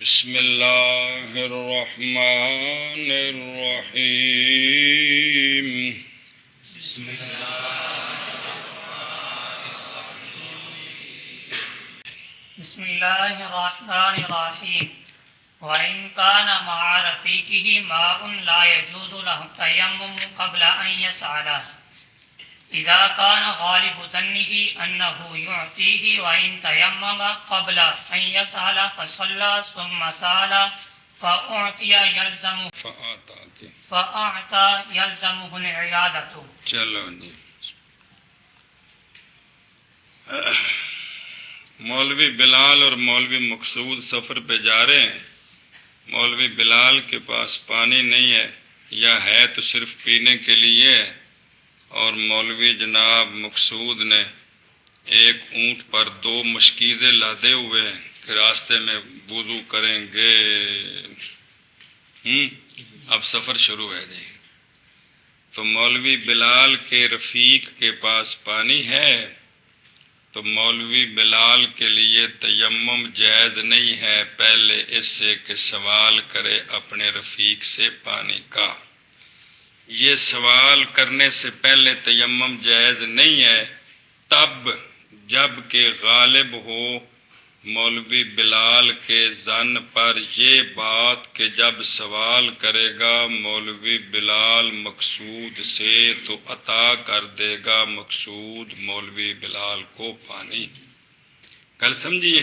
بسم اللہ الرحمن الرحیم بسم اللہ الرحمن الرحیم وَإِن كَانَ مَعَ رَفِيقِهِ مَاءٌ لَا يَجُوزُ لَهُ التَّيَمُّمُ قَبْلَ أَن يَسْأَلَ إِذَا كَانَ غَالِبُ ظَنِّهِ أَنَّهُ يُعْطِيهِ وَإِن تَيَمَّمَ قَبْلَ أَن يَسْأَلَ فَصَلَّى ثُمَّ سَأَلَ فَأُعْطِيَ يَلْزَمُهُ الْعِيَادَةُ۔ چلو جی، مولوی بلال اور مولوی مقصود سفر پہ جا رہے ہیں۔ مولوی بلال کے پاس پانی نہیں ہے یا ہے تو صرف پینے کے لیے، اور مولوی جناب مقصود نے ایک اونٹ پر 2 مشکیزیں لادے ہوئے ہیں کہ راستے میں وضو کریں گے۔ اب سفر شروع ہے جی۔ تو مولوی بلال کے رفیق کے پاس پانی ہے تو مولوی بلال کے لیے تیمم جائز نہیں ہے پہلے اس سے کہ سوال کرے اپنے رفیق سے پانی کا۔ یہ سوال کرنے سے پہلے تیمم جائز نہیں ہے تب جب کہ غالب ہو مولوی بلال کے ظن پر یہ بات کہ جب سوال کرے گا مولوی بلال مقصود سے تو عطا کر دے گا مقصود مولوی بلال کو پانی۔ کل سمجھیے؟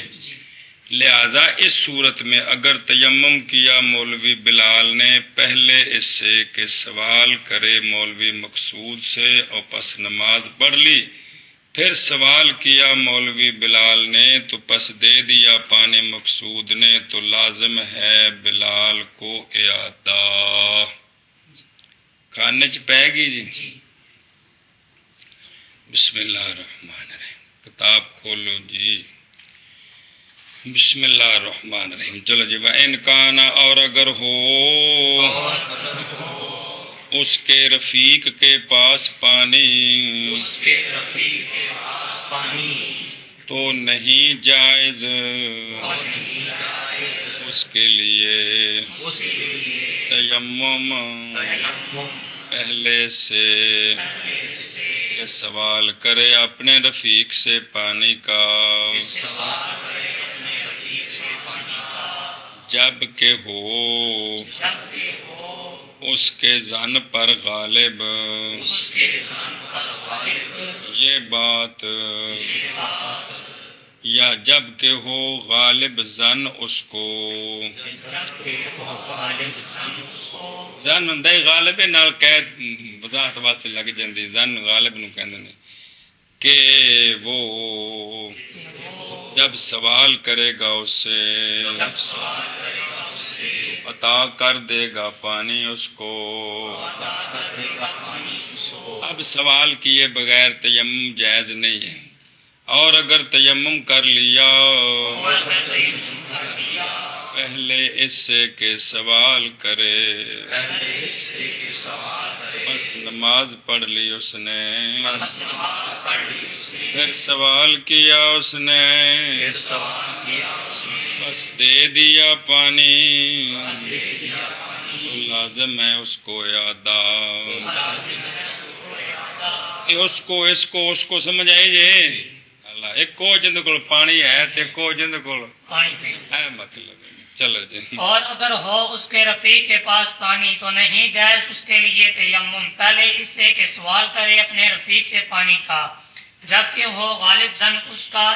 لہذا اس صورت میں اگر تیمم کیا مولوی بلال نے پہلے اس سے کہ سوال کرے مولوی مقصود سے اور پس نماز پڑھ لی، پھر سوال کیا مولوی بلال نے تو پس دے دیا پانی مقصود نے، تو لازم ہے بلال کو اعادہ۔ کھانے چ پہ گی جی۔ بسم اللہ الرحمن الرحیم، کتاب کھولو جی۔ بسم اللہ الرحمن الرحیم، چلو جی۔ وَإِن كَانَ، اور اگر ہو اس کے رفیق کے پاس پانی تو نہیں جائز اس کے لیے تیمم پہلے سے سوال کرے اپنے رفیق سے پانی کا، جب کہ ہو اس کے ظن پر غالب یہ بات، یا جب کہ ہو غالب ظن اس کو، ظن ہوندا ہے غالب نال قید وضاحت واسطے لگ جاندی، ظن غالب نو کہندے نے کہ وہ جب سوال کرے گا اس سے عطا کر دے گا پانی اس کو۔ اب سوال کیے بغیر تیمم جائز نہیں ہے، اور اگر تیمم کر لیا پہلے اس سے کہ سوال کرے بس نماز پڑھ لی اس نے، پھر سوال کیا اس نے بس دے دیا پانی، تو لازم ہے اس کو اعادہ۔ اس کو سمجھ آئی جی؟ اللہ ایک کو جن کو پانی ہے تے کو جن کو ہے مطلب۔ چلو جی۔ اور اگر ہو اس کے رفیق کے پاس پانی تو نہیں جائز اس کے لیے تیمم پہلے اس سے کہ سوال کرے اپنے رفیق سے پانی کا، جبکہ ہو غالب ظن اس کا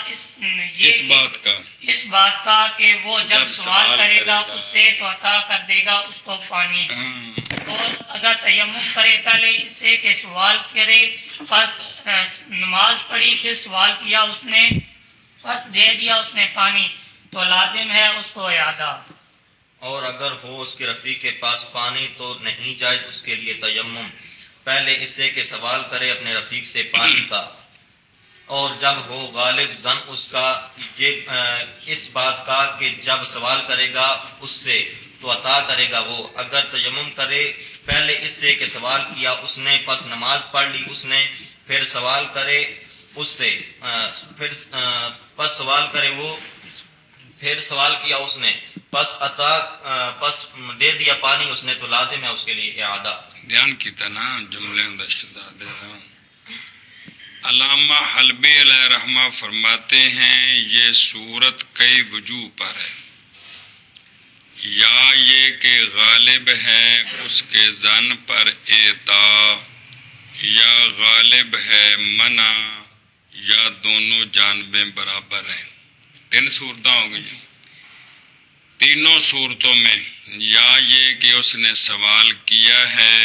اس بات کا کہ وہ جب سوال کرے گا اس سے تو عطا کر دے گا اس کو پانی۔ اور اگر تیمم کرے پہلے اس سے کہ سوال کرے پس نماز پڑھی پھر سوال کیا اس نے پس دے دیا اس نے پانی، تو لازم ہے اس کو اعادہ۔ اور اگر ہو اس کے رفیق کے پاس پانی تو نہیں جائز اس کے لیے تیمم پہلے اس سے کہ سوال کرے اپنے رفیق سے پانی کا، اور جب ہو غالب ظن اس کا یہ اس بات کا کہ جب سوال کرے گا اس سے تو عطا کرے گا وہ۔ اگر تیمم کرے پہلے اس سے کہ سوال کیا اس نے پس نماز پڑھ لی اس نے، پھر سوال کرے اس سے پس سوال کرے وہ، پھر سوال کیا اس نے پس دے دیا پانی اس نے تو لازم ہے اس کے لیے اعادہ. دھیان کیتا نا جملے دے رہا. علامہ حلبی علیہ رحمہ فرماتے ہیں یہ صورت کئی وجوہ پر ہے. یا یہ کہ غالب ہے اس کے ظن پر اعطا، یا غالب ہے منع، یا دونوں جانبیں برابر ہیں. 3 صورتیں ہو گئی. تینوں صورتوں میں یا یہ کہ اس نے سوال کیا ہے،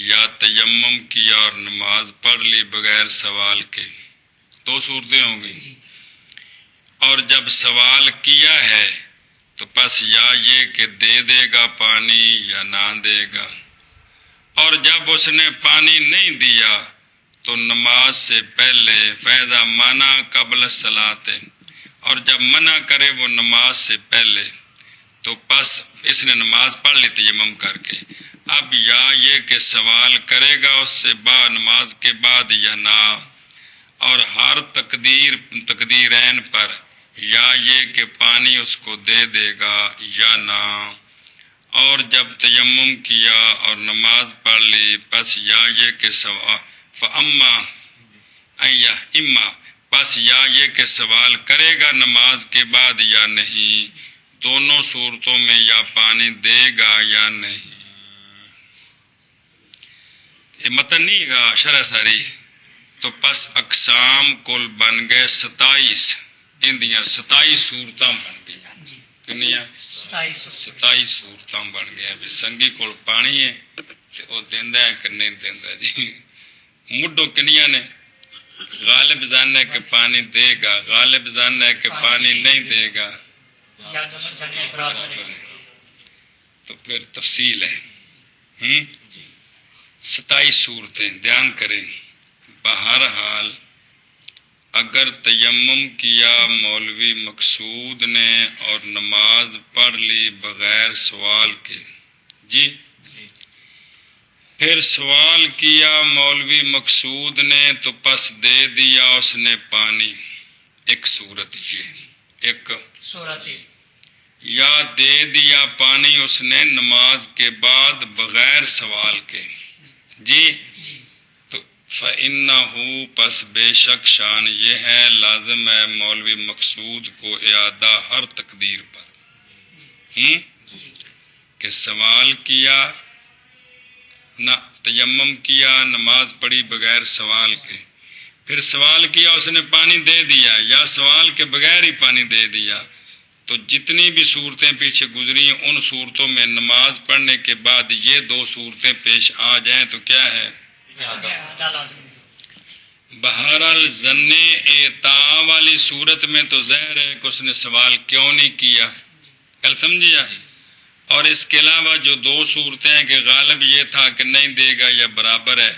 یا تیمم کیا اور نماز پڑھ لی بغیر سوال کے. 2 صورتیں ہو گئی. اور جب سوال کیا ہے تو پس یا یہ کہ دے دے گا پانی یا نہ دے گا. اور جب اس نے پانی نہیں دیا تو نماز سے پہلے فیضا منع قبل الصلاۃ، اور جب منع کرے وہ نماز سے پہلے تو پس اس نے نماز پڑھ لی تیمم کر کے. اب یا یہ کہ سوال کرے گا اس سے بعد نماز کے بعد یا نہ. اور ہر تقدیرین پر یا یہ کہ پانی اس کو دے دے گا یا نہ. اور جب تیمم کیا اور نماز پڑھ لی پس یا یہ کہ اما پس یا یہ کہ سوال کرے گا نماز کے بعد یا نہیں. دونوں صورتوں میں یا پانی دے گا یا نہیں. یہ متن نہیں گا شرح ساری. تو پس اقسام کل بن گئے 27. اندیاں 27 صورتاں بن گئی. کنیاں 27 صورتاں بن گیا. سنگی کول پانی ہے تے او دیندا ہے کہ نہیں دیندا جی. مڈو کنیاں نے غالب ظن ہے کہ پانی دے گا، غالب ظن ہے کہ پانی نہیں دے گا. تو پھر تفصیل ہے. 27 صورتیں دھیان کریں. بہرحال اگر تیمم کیا مولوی مقصود نے اور نماز پڑھ لی بغیر سوال کے، جی پھر سوال کیا مولوی مقصود نے تو پس دے دیا اس نے پانی. ایک صورت یہ، ایک صورت یا دے دیا پانی اس نے نماز کے بعد بغیر سوال کے، جی تو فَإِنَّهُ پس بے شک شان یہ ہے لازم ہے مولوی مقصود کو اعادہ ہر تقدیر پر. کہ سوال کیا نہ تیمم کیا نماز پڑھی بغیر سوال کے، پھر سوال کیا اس نے پانی دے دیا یا سوال کے بغیر ہی پانی دے دیا، تو جتنی بھی صورتیں پیچھے گزری ہیں ان صورتوں میں نماز پڑھنے کے بعد یہ 2 صورتیں پیش آ جائیں تو کیا ہے؟ بہرحال ظن اعطا والی صورت میں تو ظاہر ہے کہ اس نے سوال کیوں نہیں کیا. کل سمجھیا؟ اور اس کے علاوہ جو 2 صورتیں ہیں کہ غالب یہ تھا کہ نہیں دے گا یا برابر ہے،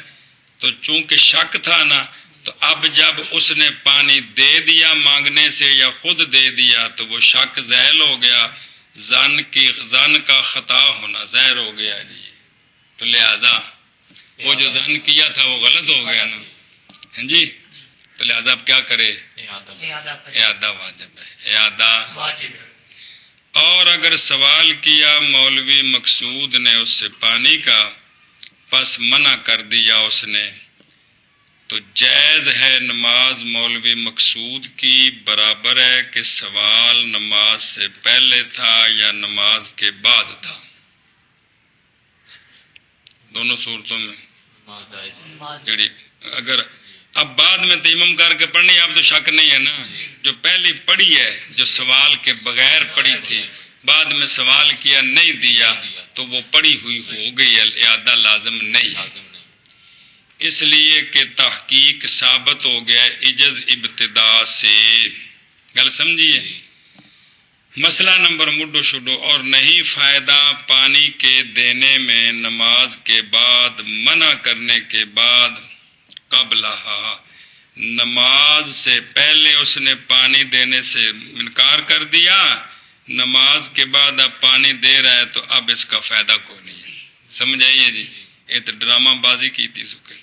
تو چونکہ شک تھا نا، تو اب جب اس نے پانی دے دیا مانگنے سے یا خود دے دیا تو وہ شک زائل ہو گیا، ظن کا خطا ہونا ظاہر ہو گیا جی. تو لہذا وہ جو ظن کیا تھا وہ غلط ہو گیا نا جی. تو لہذا اب کیا کرے؟ اعادہ واجب ہے، اعادہ واجب. اور اگر سوال کیا مولوی مقصود نے اس سے پانی کا پس منع کر دیا اس نے، تو جائز ہے نماز مولوی مقصود کی برابر ہے کہ سوال نماز سے پہلے تھا یا نماز کے بعد تھا. دونوں صورتوں میں جڑی اگر اب بعد میں تیمم کر کے پڑھنی اب تو شک نہیں ہے نا. جو پہلی پڑھی ہے جو سوال کے بغیر پڑھی تھی بعد میں سوال کیا نہیں دیا تو وہ پڑھی ہوئی ہو گئی، اعادہ لازم نہیں. اس لیے کہ تحقیق ثابت ہو گیا عجز ابتدا سے. گل سمجھیے؟ مسئلہ نمبر مڈو شڈو. اور نہیں فائدہ پانی کے دینے میں نماز کے بعد منع کرنے کے بعد قبلہا، نماز سے پہلے اس نے پانی دینے سے انکار کر دیا، نماز کے بعد اب پانی دے رہا ہے تو اب اس کا فائدہ کوئی نہیں ہے. سمجھ آئیے جی؟ یہ تو ڈرامہ بازی کی تھی سکے.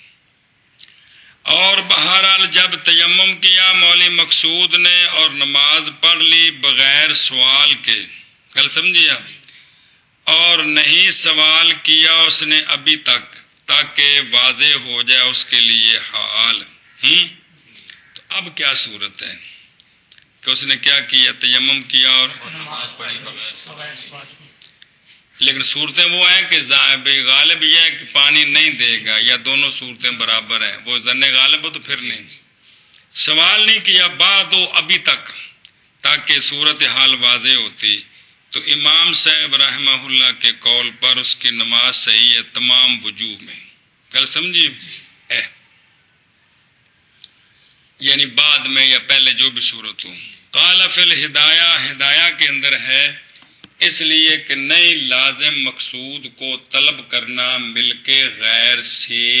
اور بہرحال جب تیمم کیا مولوی مقصود نے اور نماز پڑھ لی بغیر سوال کے، کل سمجھیا، اور نہیں سوال کیا اس نے ابھی تک تاکہ واضح ہو جائے اس کے لیے حال۔ تو اب کیا صورت ہے کہ اس نے کیا کیا؟ تیمم کیا اور لیکن صورتیں وہ ہیں کہ غالب یہ ہے کہ پانی نہیں دے گا، یا دونوں صورتیں برابر ہیں، وہ ظن غالب ہو تو پھر نہیں۔ سوال نہیں کیا بعد ہو ابھی تک تاکہ صورت حال واضح ہوتی، تو امام صاحب رحمہ اللہ کے قول پر اس کی نماز صحیح ہے تمام وجوہ میں۔ کل سمجھی؟ یعنی بعد میں یا پہلے جو بھی صورت ہو۔ قال فی الہدایہ، ہدایہ کے اندر ہے اس لیے کہ نہیں لازم مقصود کو طلب کرنا ملک غیر سے،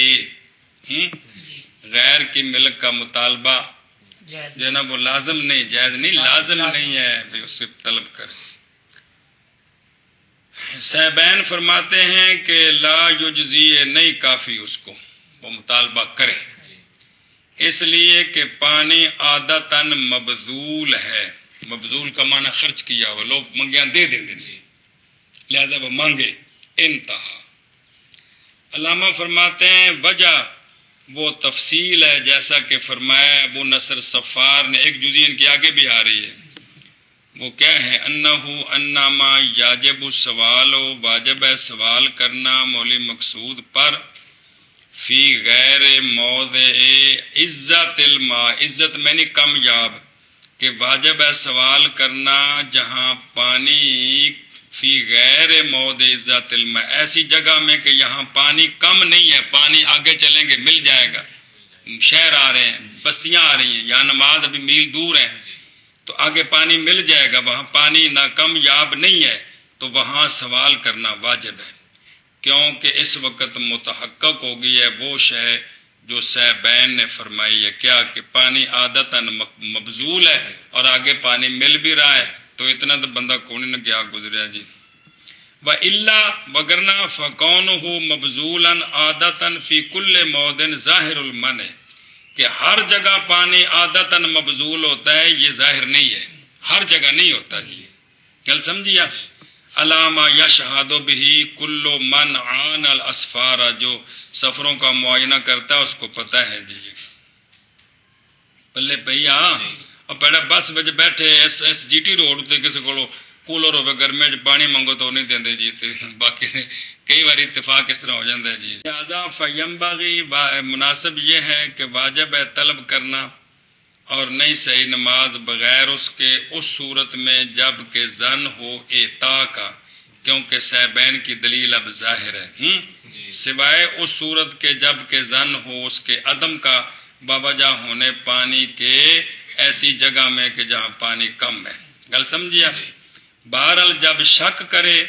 غیر کی ملک کا مطالبہ جو ہے نا وہ لازم نہیں، جائز نہیں، لازم نہیں ہے بھی اس سے طلب کرے۔ صاحبین فرماتے ہیں کہ لا یجزی، نہیں کافی اس کو وہ مطالبہ کرے، اس لیے کہ پانی عادتاً مبذول ہے۔ مبذول کا معنی خرچ کیا ہوا، لوگ منگیاں دے دیں گے، لہذا وہ مانگے۔ انتہا۔ علامہ فرماتے ہیں وجہ وہ تفصیل ہے جیسا کہ فرمایا ابو نصر صفار نے، ایک جزئی ان کے آگے بھی آ رہی ہے، وہ کیا ہے؟ انما یاجب السوال، واجب ہے سوال کرنا مولی مقصود پر، فی غیر موضع عزت الماء، عزت میں نہیں کامیاب، کہ واجب ہے سوال کرنا جہاں پانی، فی غیر موضع عزت الماء، ایسی جگہ میں کہ یہاں پانی کم نہیں ہے، پانی آگے چلیں گے مل جائے گا، شہر آ رہے ہیں، بستیاں آ رہی ہیں، یہاں نماز ابھی میل دور ہے تو آگے پانی مل جائے گا، وہاں پانی ناکامیاب نہیں ہے تو وہاں سوال کرنا واجب ہے، کیونکہ اس وقت متحقق ہو گئی ہے وہ شے جو صاحبین نے فرمائی ہے، کیا کہ پانی عادتاً مبذول ہے اور آگے پانی مل بھی رہا ہے، تو اتنا تو بندہ کون نہ کیا گزریا جی۔ وَإِلَّا وگرنہ فَكَوْنُهُ مَبْذُولًا عَادَةً فِي كُلِّ مَوْضِعٍ ظَاهِرُ الْمَنْعِ، کہ ہر جگہ پانی عادتاً مبذول ہوتا ہے، یہ ظاہر نہیں ہے، ہر جگہ نہیں ہوتا جی۔ کل سمجھیا؟ علامہ یشہد بہ کل من عان الاسفار، جو سفروں کا معائنہ کرتا ہے اس کو پتہ ہے جی۔ بلے بھیا اور پیڑا بس وچ بیٹھے ایس جی ٹی روڈ تے کسی کو کولر ہوے گرمی وچ پانی منگو تو نہیں دیندے جی، تے باقی کئی بار اتفاق اس طرح ہو جاتا ہے جی۔ لہذا فینبغی، مناسب یہ ہے کہ واجب ہے طلب کرنا اور نہیں صحیح نماز بغیر اس کے، اس صورت میں جب کہ ظن ہو اعطا کا، کیونکہ صاحبین کی دلیل اب ظاہر ہے، سوائے اس صورت کے جب کہ ظن ہو اس کے عدم کا، باوجہ ہونے پانی کے ایسی جگہ میں کہ جہاں پانی کم ہے۔ گل سمجھیا؟ بہرحال جب شک کرے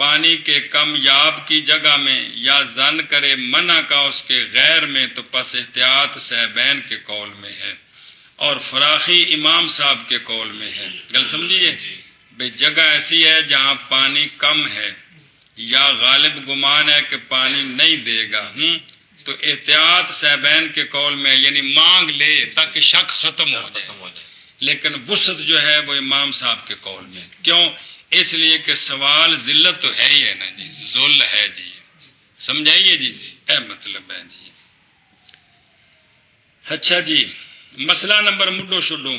پانی کے کم یاب کی جگہ میں یا ظن کرے منع کا اس کے غیر میں، تو پس احتیاط صاحبین کے قول میں ہے اور فراخی امام صاحب کے قول میں ہے۔ گل سمجھیے؟ بے جگہ ایسی ہے جہاں پانی کم ہے یا غالب گمان ہے کہ پانی نہیں دے گا، تو احتیاط صاحبین کے قول میں، یعنی مانگ لے تاکہ شک ختم ہو جائے، لیکن وسعت جو ہے وہ امام صاحب کے قول میں۔ کیوں؟ اس لیے کہ سوال ذلت تو ہے ہی ہے نا جی، ذل ہے جی، سمجھائیے جی، اے مطلب ہے جی۔ اچھا جی، مسئلہ نمبر مڈو شڈو،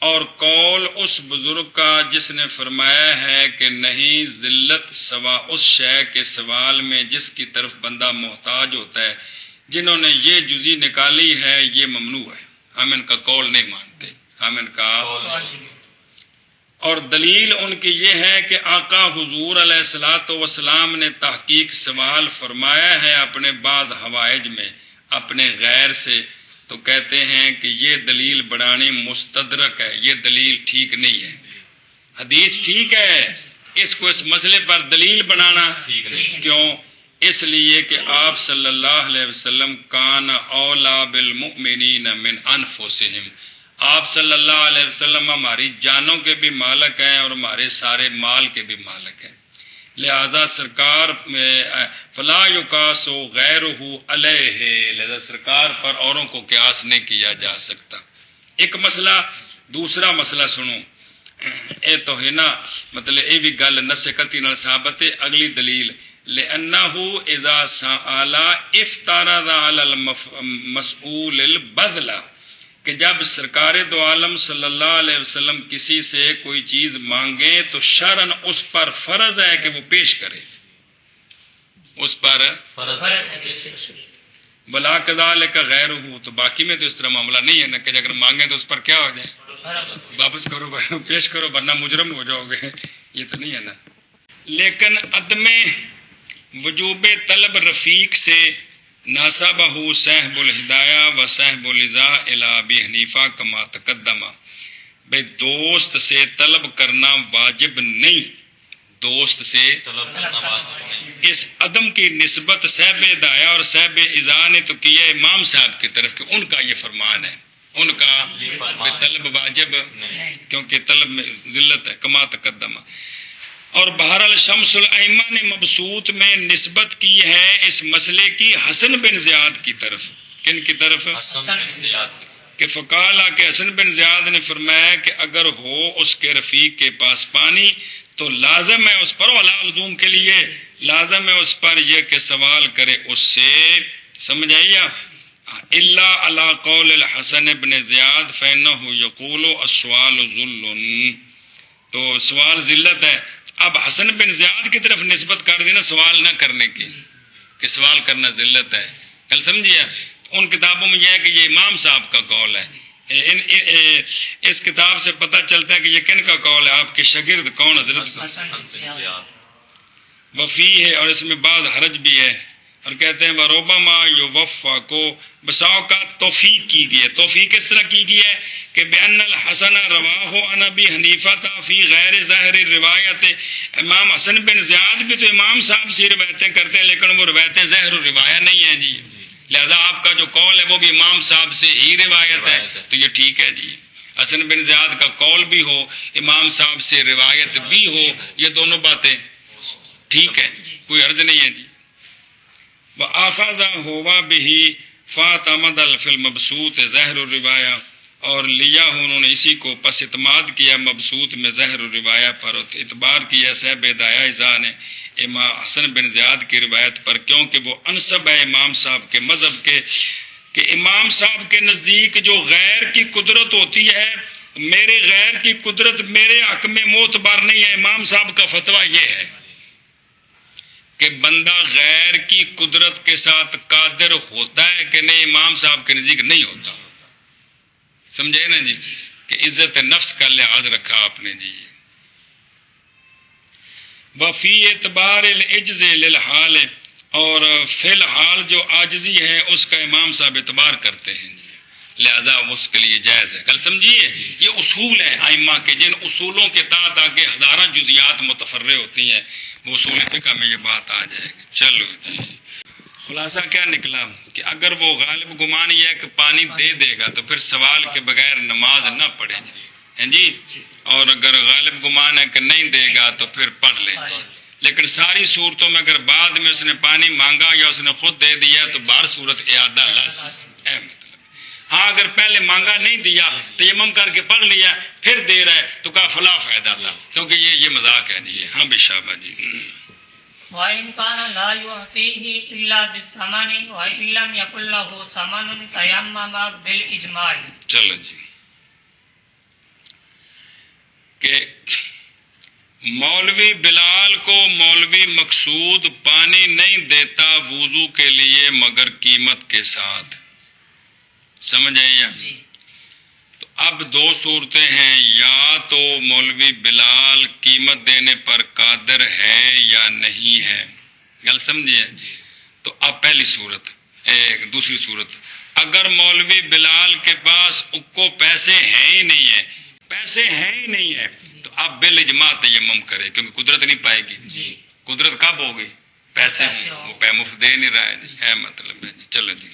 اور قول اس بزرگ کا جس نے فرمایا ہے کہ نہیں ذلت سوا اس شے کے سوال میں جس کی طرف بندہ محتاج ہوتا ہے، جنہوں نے یہ جزی نکالی ہے یہ ممنوع ہے، ہم ان کا قول نہیں مانتے، ہم ان کا، اور دلیل ان کی یہ ہے کہ آقا حضور علیہ الصلوۃ والسلام نے تحقیق سوال فرمایا ہے اپنے بعض حوائج میں اپنے غیر سے، تو کہتے ہیں کہ یہ دلیل بنانی مستدرک ہے، یہ دلیل ٹھیک نہیں ہے، حدیث ٹھیک ہے، اس کو اس مسئلے پر دلیل بنانا ٹھیک نہیں۔ کیوں؟ اس لیے کہ آپ صلی اللہ علیہ وسلم کان اولا بالمؤمنین من انفسہم، آپ صلی اللہ علیہ وسلم ہماری جانوں کے بھی مالک ہیں اور ہمارے سارے مال کے بھی مالک ہیں، لہذا سرکار فلا یقاس غیرہ علیہ، لہذا سرکار پر اوروں کو قیاس نہیں کیا جا سکتا۔ ایک مسئلہ، دوسرا مسئلہ سنو، اے تو ہے نا مطلب اے بھی گل نص قطعی نال ثابت ہے. اگلی دلیل لأنه اذا سأل افترض على المسؤول البذل کہ جب سرکار دو عالم صلی اللہ علیہ وسلم کسی سے کوئی چیز مانگے تو شرعن اس پر فرض ہے کہ وہ پیش کرے، اس پر بلا کذالک غیرہ. تو باقی میں تو اس طرح معاملہ نہیں ہے نا کہ اگر مانگیں تو اس پر کیا ہو جائے، واپس کرو پیش کرو ورنہ مجرم ہو جاؤ گے، یہ تو نہیں ہے نا. لیکن عدم وجوب طلب رفیق سے ناسبہ صاحب الہدایہ و صاحب الرضا الی ابی حنیفہ کما تقدم. بھئی دوست سے طلب کرنا واجب نہیں، دوست سے طلب کرنا واجب نہیں. اس عدم کی نسبت صاحب ہدایہ اور صاحب رضا نے تو کیا امام صاحب کی طرف کہ ان کا یہ فرمان ہے، ان کا طلب واجب کیونکہ طلب میں ذلت ہے کما تقدم. اور بہرحال شمس الائمہ نے مبسوط میں نسبت کی ہے اس مسئلے کی حسن بن زیاد کی طرف. کن کی طرف؟ حسن بن زیاد. کہ فقالا کہ حسن بن زیاد نے فرمایا کہ اگر ہو اس کے رفیق کے پاس پانی تو لازم ہے اس پر، ولا لزوم کے لیے لازم ہے اس پر یہ کہ سوال کرے اس سے. سمجھ آئیے؟ الا علی قول الحسن بن زیاد فانه یقول السؤال ذل. تو سوال ذلت ہے. اب حسن بن زیاد کی طرف نسبت کر دینا سوال نہ کرنے کی کہ سوال کرنا ذلت ہے. کل سمجھیے ان کتابوں میں یہ ہے کہ یہ امام صاحب کا قول ہے. اس کتاب سے پتہ چلتا ہے کہ یہ کن کا قول ہے، آپ کے شاگرد کون حضرت وفی ہے، اور اس میں بعض حرج بھی ہے. اور کہتے ہیں وَرُبَّمَا يُوَفَّقُ بساؤ کا توفیق کی گئی ہے. توفیق اس طرح کی گئی ہے کہ بِأَنَّ الْحَسَنَ رَوَاهُ عَنْ أَبِي حَنِیفَةَ فِي غَیْرِ ظَاہِرِ الرِّوَایَةِ. امام حسن بن زیاد بھی تو امام صاحب سے روایتیں کرتے ہیں لیکن وہ روایتیں ظاہر الروایہ نہیں ہیں جی. لہذا آپ کا جو قول ہے وہ بھی امام صاحب سے ہی روایت ہے تو یہ ٹھیک ہے جی. حسن بن زیاد کا قول بھی ہو، امام صاحب سے روایت بھی ہو، یہ دونوں باتیں ٹھیک ہے، کوئی عرض نہیں ہے جی. وَآخَذَ هُوَ بِهِ فَاعْتَمَدَ فِي الْمَبْسُوطِ ظَاهِرُ الرِّوَایَةِ. اور لیا انہوں نے اسی کو پس اعتماد کیا مبسوط میں ظاہر الروایہ پر، اعتبار کیا صاحب ہدایہ ازا نے امام حسن بن زیاد کی روایت پر، کیونکہ وہ انسب ہے امام صاحب کے مذہب کے کہ امام صاحب کے نزدیک جو غیر کی قدرت ہوتی ہے، میرے غیر کی قدرت میرے حق میں معتبر نہیں ہے. امام صاحب کا فتویٰ یہ ہے کہ بندہ غیر کی قدرت کے ساتھ قادر ہوتا ہے کہ نہیں، امام صاحب کے نزدیک نہیں ہوتا. سمجھے نا جی کہ عزت نفس کا لحاظ رکھا آپ نے جی. وفی اعتبار العجز للحال، اور فی الحال جو عاجزی ہے اس کا امام صاحب اعتبار کرتے ہیں جی، لہذا اس کے لیے جائز ہے. کل سمجھیے یہ اصول ہے ائمہ کے، جن اصولوں کے تحت آگے ہزارہ جزیات متفرع ہوتی ہیں، وہ اصول فقہ میں یہ بات آ جائے گی. چلو جی خلاصہ کیا نکلا کہ اگر وہ غالب گمان یہ ہے کہ پانی دے دے گا تو پھر سوال کے بغیر نماز نہ پڑھے جی، اور اگر غالب گمان ہے کہ نہیں دے گا تو پھر پڑھ لے. لیکن ساری صورتوں میں اگر بعد میں اس نے پانی مانگا یا اس نے خود دے دیا تو بار صورت اعادہ لازم ہے. ہاں اگر پہلے مانگا نہیں دیا تیمم کر کے پڑھ لیا پھر دے رہا ہے تو کہا فلا فائدہ تھا، کیونکہ یہ مذاق ہے جی. ہاں بشابہ جی. وَإِنْ كَانَ لَا يُعْطِيهِ إِلَّا بِالثَّمَنِ وَإِنْ لَمْ يَكُنْ لَهُ ثَمَنٌ تَيَمَّمَ بِالْإِجْمَاعِ. چلو جی کہ مولوی بلال کو مولوی مقصود پانی نہیں دیتا وضو کے لیے مگر قیمت کے ساتھ. سمجھ آئیے؟ جی. تو اب دو صورتیں ہیں، یا تو مولوی بلال قیمت دینے پر قادر ہے یا نہیں ہے. گل سمجھیے؟ تو اب پہلی صورت. دوسری صورت، اگر مولوی بلال کے پاس کو پیسے ہیں ہی نہیں ہے، پیسے ہیں ہی نہیں ہے تو اب بالاجماع تیمم کرے، کیونکہ قدرت نہیں پائے گی. جی. قدرت کب ہوگی؟ پیسے وہ پہ مفت دے نہیں رہا ہے مطلب ہے جی. چلو جی.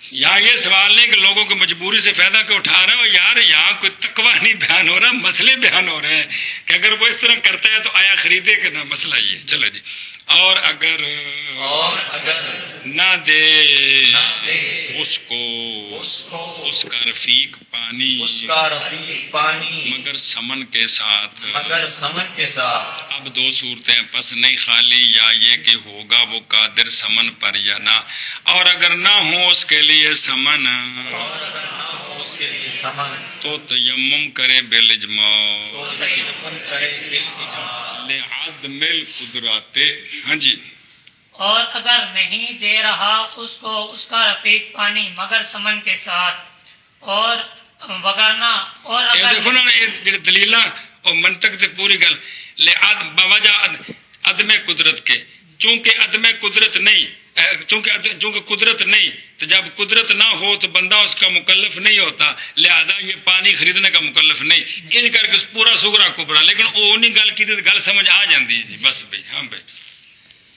یا یہ سوال نہیں کہ لوگوں کو مجبوری سے فائدہ کے اٹھا رہے ہو، یار یہاں کوئی تقویٰ نہیں بیان ہو رہا، مسئلے بیان ہو رہے ہیں کہ اگر وہ اس طرح کرتا ہے تو آیا خریدے کہ نہ، مسئلہ یہ. چلو جی. اور اگر نہ دے اس کو اس کا رفیق پانی مگر سمن کے ساتھ اب دو صورتیں پس نہیں خالی یا یہ کہ ہوگا وہ قادر سمن پر یا نہ، اور اگر نہ ہو اس کے لیے سمن تو تیمم کرے بالاجماع لعدم القدرات۔ ہاں جی، اور اگر نہیں دے رہا اس کو اس کا رفیق پانی مگر سمن کے ساتھ، اور وگرنہ اور یہ اگر دیکھو نا یہ دلیل اور منطق سے پوری گل بوجہ عدم قدرت کے، چونکہ عدم قدرت نہیں، چونکہ قدرت نہیں تو جب قدرت نہ ہو تو بندہ اس کا مکلف نہیں ہوتا، لہذا یہ پانی خریدنے کا مکلف نہیں، ان کر کے پورا سغرا کبرا، لیکن وہ نہیں گل کی تو گل سمجھ آ جاندی ہے جی۔ بس بھائی، ہاں بھائی،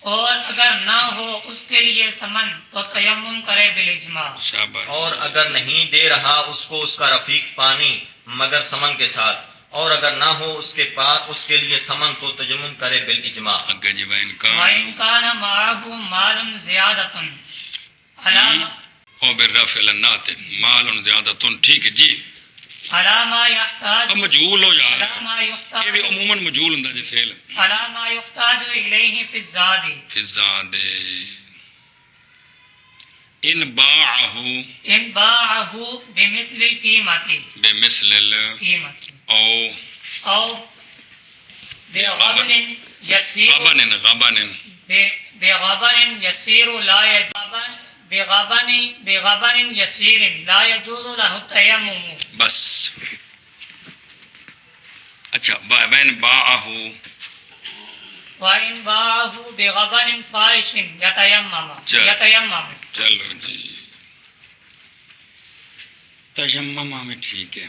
اور اگر نہ ہو اس کے لیے سمن تو تیمم کرے بالاجماع۔ شاباش۔ اور اگر نہیں دے رہا اس کو اس کا رفیق پانی مگر سمن کے ساتھ، اور اگر نہ ہو اس کے پاس اس کے لیے سمن تو تیمم کرے بالاجماع۔ اگے جی وَإِنْ كَانَ وَإِنْ كَانَ مَعَهُ مَالٌ زِيَادَةٌ عَلَى او بالرفع للنات مال زیادتن، ٹھیک ہے جی، ما يحتاج اب مجهول ہو على جائے، ما یہ يحتاج بھی عموماً مجهول ہوں جی فعل على ما يحتاج إليه في الزاد فی الزاد ان باعه إن باعه بمثل القيمة بمثل أو بغبن يسير غبن بغبن يسير لا يجوز بغبن يسير لا يجوز له التيمم۔ بس اچھا، بین باعه وَإِن باعه بغبن فاحش يتيمم۔ چلو جی، تیمم میں ٹھیک ہے۔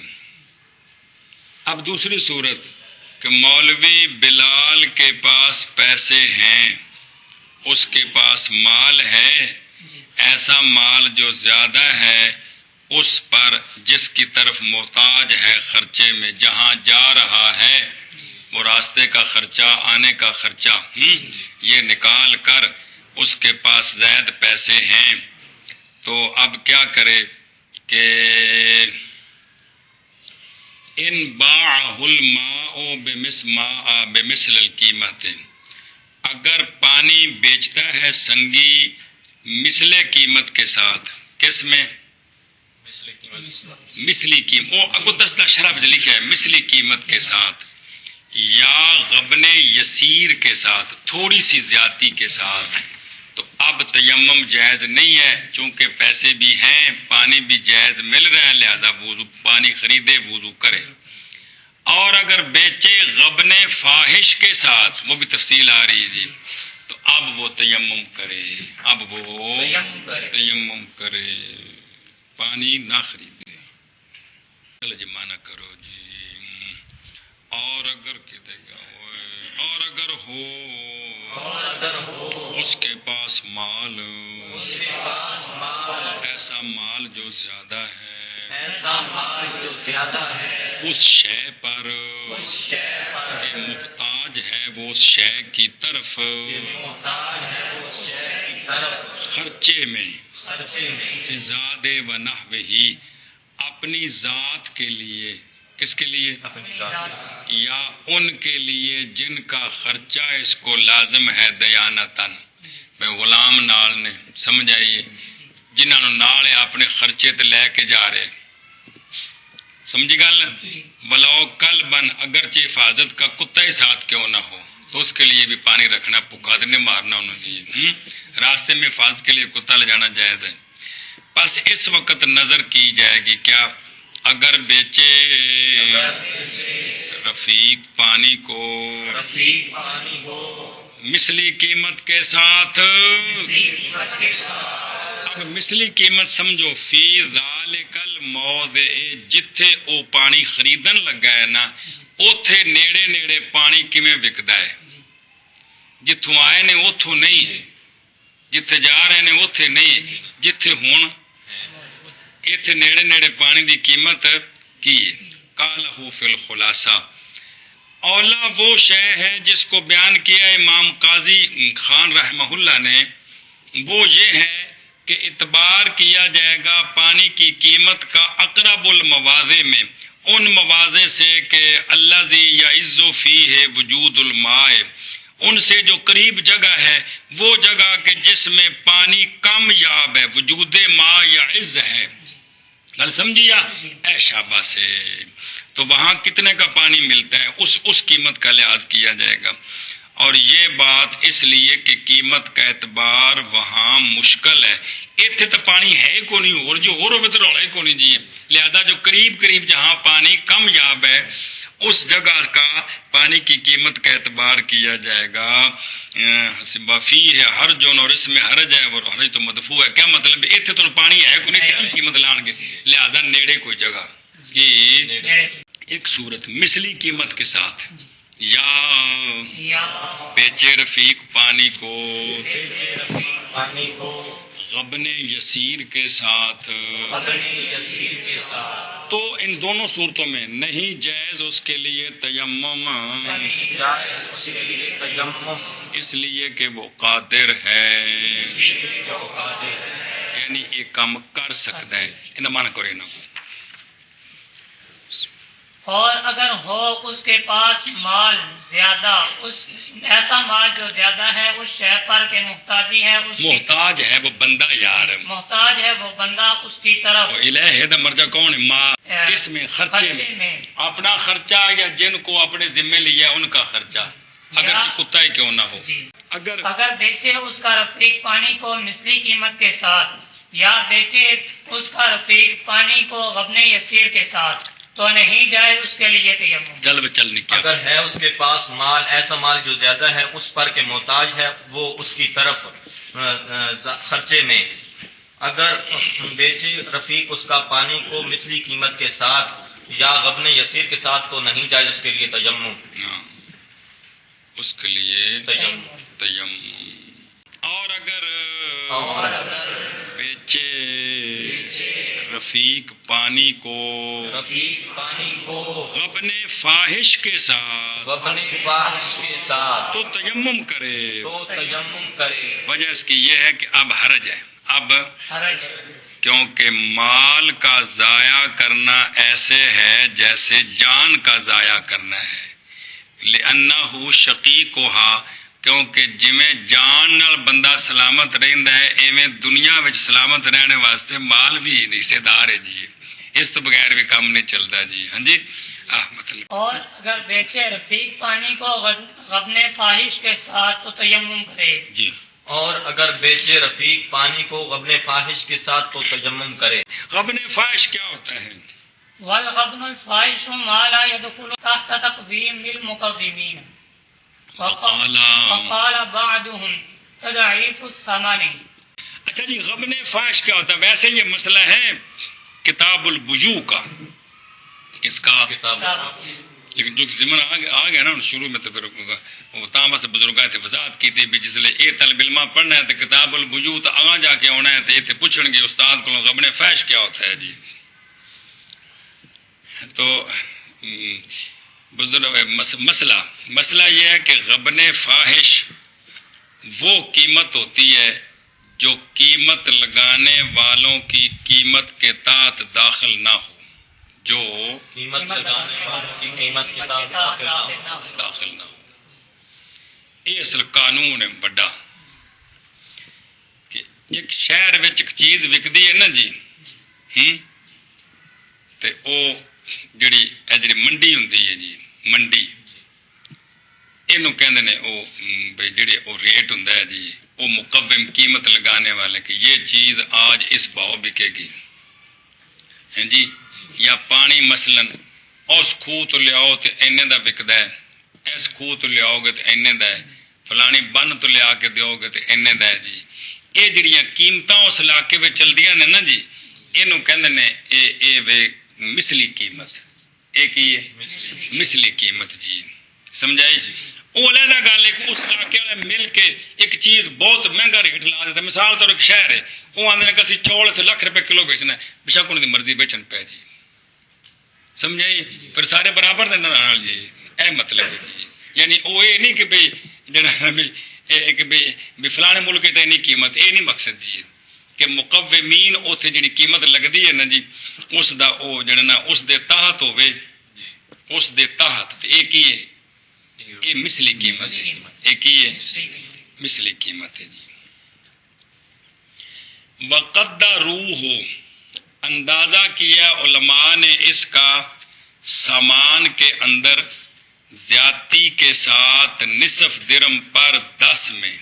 اب دوسری صورت کہ مولوی بلال کے پاس پیسے ہیں، اس کے پاس مال ہے، جی ایسا مال جو زیادہ ہے اس پر جس کی طرف محتاج ہے خرچے میں، جہاں جا رہا ہے وہ راستے کا خرچہ، آنے کا خرچہ، یہ نکال کر اس کے پاس زائد پیسے ہیں، تو اب کیا کرے کہ ان باعہ الماء بمثل القیمت، اگر پانی بیچتا ہے سنگی مثل قیمت کے ساتھ، کس میں؟ مثلی قیمت، وہ اگو دستہ شرح جو لکھا ہے مثلی قیمت کے ساتھ، یا غبن یسیر کے ساتھ، تھوڑی سی زیادتی کے ساتھ، تو اب تیمم جائز نہیں ہے، چونکہ پیسے بھی ہیں، پانی بھی جائز مل رہا ہے، لہذا وضو پانی خریدے وضو کرے۔ اور اگر بیچے غبن فاحش کے ساتھ، وہ بھی تفصیل آ رہی ہے جی، تو اب وہ تیمم کرے، اب وہ تیمم کرے، پانی نہ خریدے۔ چلو جی مانا کرو جی، اور اگر کہتے گا اور اگر ہو اس کے پاس مال، ایسا مال جو زیادہ ہے، اس شے پر کہ محتاج ہے وہ اس شے کی طرف خرچے میں، فی زاد و نحوہ، اپنی ذات کے لیے، کس کے لیے؟ یا ان کے لیے جن کا خرچہ اس کو لازم ہے دیانتاً، میں غلام نال نے سمجھ آئیے، جنہوں نے نال اپنے خرچے تے لے کے جا رہے، سمجھی گل؟ بلاؤ کل بن، اگرچہ حفاظت کا کتا ہی ساتھ کیوں نہ ہو تو اس کے لیے بھی پانی رکھنا، پکا نہیں مارنا انہوں نے، راستے میں حفاظت کے لیے کتا لے جانا جائز ہے۔ بس اس وقت نظر کی جائے گی کیا، اگر بیچے رفیق پانی کو مثلی قیمت کے ساتھ، اب مثلی قیمت سمجھو، فی ذالک الموضع، جتھے او پانی خریدن لگا ہے نا، اوتھے نیڑے نیڑے پانی کیویں وکدا ہے، جتھوں آئے نے اوتھوں نہیں ہے، جتھے جا رہے نے اوتھے نہیں، جتھے ہون ایتھے نیڑے نیڑے پانی دی قیمت کی ہے۔ قالہ فی الخلاصہ، اولا وہ شے ہے جس کو بیان کیا امام قاضی خان رحمہ اللہ نے، وہ یہ ہے کہ اعتبار کیا جائے گا پانی کی قیمت کا اقرب المواضع میں، ان مواضع سے کہ الذی یعز فیہ وجود الماء، ان سے جو قریب جگہ ہے وہ جگہ کہ جس میں پانی کم یاب ہے، وجود ماء یعز ہے، گل سمجھیا؟ اے شابہ سے تو وہاں کتنے کا پانی ملتا ہے اس قیمت کا لحاظ کیا جائے گا، اور یہ بات اس لیے کہ قیمت کا اعتبار وہاں مشکل ہے، اتنے تو پانی ہے کو نہیں، اور جو غور تو روڑے کو نہیں جی، لہذا جو قریب قریب جہاں پانی کم یاب ہے اس جگہ کا پانی کی قیمت کا اعتبار کیا جائے گا۔ وفی ہے ہر جون، اور اس میں حرج ہے، اور حرج تو مدفوع ہے، کیا مطلب ہے اتنے تو پانی ہے کو نہیں، کی قیمت لان گے، لہذا نیڑے کوئی جگہ کی ایک صورت مثلی قیمت کے ساتھ، یا بیچے رفیق پانی کو غبن یسیر کے ساتھ، تو ان دونوں صورتوں میں نہیں جائز اس کے لیے تیمم، اس لیے کہ وہ قادر ہے، یعنی ایک کام کر سکتا ہے، ان مانا کرے نا۔ اور اگر ہو اس کے پاس مال زیادہ، ایسا مال جو زیادہ ہے اس شے پر کہ محتاجی ہے، محتاج ہے وہ بندہ، یار محتاج ہے وہ بندہ اس کی طرف، الہ دا مرجع کون ہے؟ ماں، اس میں خرچے میں اپنا خرچہ یا جن کو اپنے ذمے لیا ان کا خرچہ، اگر کتا ہی کیوں نہ ہو، اگر بیچے اس کا رفیق پانی کو مثلی قیمت کے ساتھ، یا بیچے اس کا رفیق پانی کو غبن یسیر کے ساتھ، تو نہیں جائے اس کے لیے تیمم۔ اگر ہے اس کے پاس مال، ایسا مال جو زیادہ ہے اس پر کہ محتاج ہے وہ اس کی طرف خرچے میں، اگر بیچے رفیق اس کا پانی کو مثلی قیمت کے ساتھ یا غبن یسیر کے ساتھ، تو نہیں جائے اس کے لیے تیمم، اس کے لیے تیمم۔ اور اگر بیچے رفیق پانی کو غبن فاحش کے ساتھ، تو تیمم کرے، وجہ اس کی یہ ہے کہ اب حرج ہے، اب کیونکہ مال کا ضائع کرنا ایسے ہے جیسے جان کا ضائع کرنا ہے، لأنہ شقیقھا، کیونکہ جویں جان نال بندہ سلامت رہندا ہے ایویں دنیا وچ سلامت رہنے واسطے مال بھی حصے دار ہے جی، اس تو بغیر بھی کام نہیں چلتا جی۔ ہاں جی، مطلب اور اگر بیچے رفیق پانی کو غبن فاحش کے ساتھ تو تیمم کرے جی، اور اگر بیچے رفیق پانی کو غبن فاحش کے ساتھ تو تیمم کرے۔ غبن فاحش کیا ہوتا ہے؟ والغبن الفاحش ما لا يدخل تحت تقویم المقومین، وقال بعضهم تضعیف الثمن۔ اچھا جی، غبن فاحش کیا ہوتا ہے؟ ویسے یہ مسئلہ ہے کتاب البیوع کا، اس کا لیکن جو ضمن آ گیا نا شروع میں، تو پھر وہ تاں سے بزرگاں تے وضاحت کی تھی بھی جس لئے اے طالب علم پڑھنا ہے تو کتاب البیوع تو آگاں جا کے آنا ہے، تو یہ پوچھن گے استاد کو غبن فاحش کیا ہوتا ہے جی۔ تو مسئلہ یہ ہے کہ غبن فاحش وہ قیمت ہوتی ہے جو قیمت لگانے والوں کی قیمت کے تحت داخل نہ ہو، جو قیمت لگانے والوں کی قیمت کے تحت داخل نہ ہو۔ یہ اصل قانون ہے بڑا کہ ایک شہر وچ ایک چیز وکدی ہے نا جی، تے او جڑی منڈی ہوندی ہے جی، منڈی اینو کہندے نے او بھئی جڑے او ریٹ ہوندا ہے جی، او مقوم قیمت لگانے والے کہ یہ چیز آج اس بھاؤ بکے گی، ہیں جی، یا پانی مثلا اس خوہ تو لیاؤ تو اینے دا وکدا ہے، اس خوہ تو لیاؤ گے تو اینے دا ہے، فلانی بن تو لیا کے دیو گے تو اینے دا ہے جی۔ یہ جڑیاں قیمتاں اس علاقے میں چلدیاں نے نا جی، اینو کہندے نے اے وے مثلی قیمت، ایک ہی ہے مثلی قیمت جی، سمجھائی جی۔ وہ علیحدہ گل ہے کہ اس علاقے والے مل کے ایک چیز بہت مہنگا ریٹ لا دیتا، مثال طور ایک شہر ہے، وہ آندے نے کہ اسی چول سے ₹1,00,000 کلو بیچنا ہے، بشک ان کی مرضی بیچن پہ جی، سمجھائی، پھر سارے برابر نے نال جی، اے مطلب ہے جی. یعنی وہ یہ نہیں کہ بھئی جڑا بھی فلانے ملک تے نہیں قیمت، یہ نہیں مقصد جی کہ مقومین اتنے جڑی قیمت لگتی ہے نا جی اس دا او جڑا نا اس دے تحت ہوے، اس دے تحت. یہ کی ہے؟ یہ مثلی قیمت ہے. یہ کی ہے؟ مثلی قیمت ہے جی. وقدروہ، اندازہ کیا علماء نے اس کا سامان کے اندر زیادتی کے ساتھ نصف درم پر 10 میں.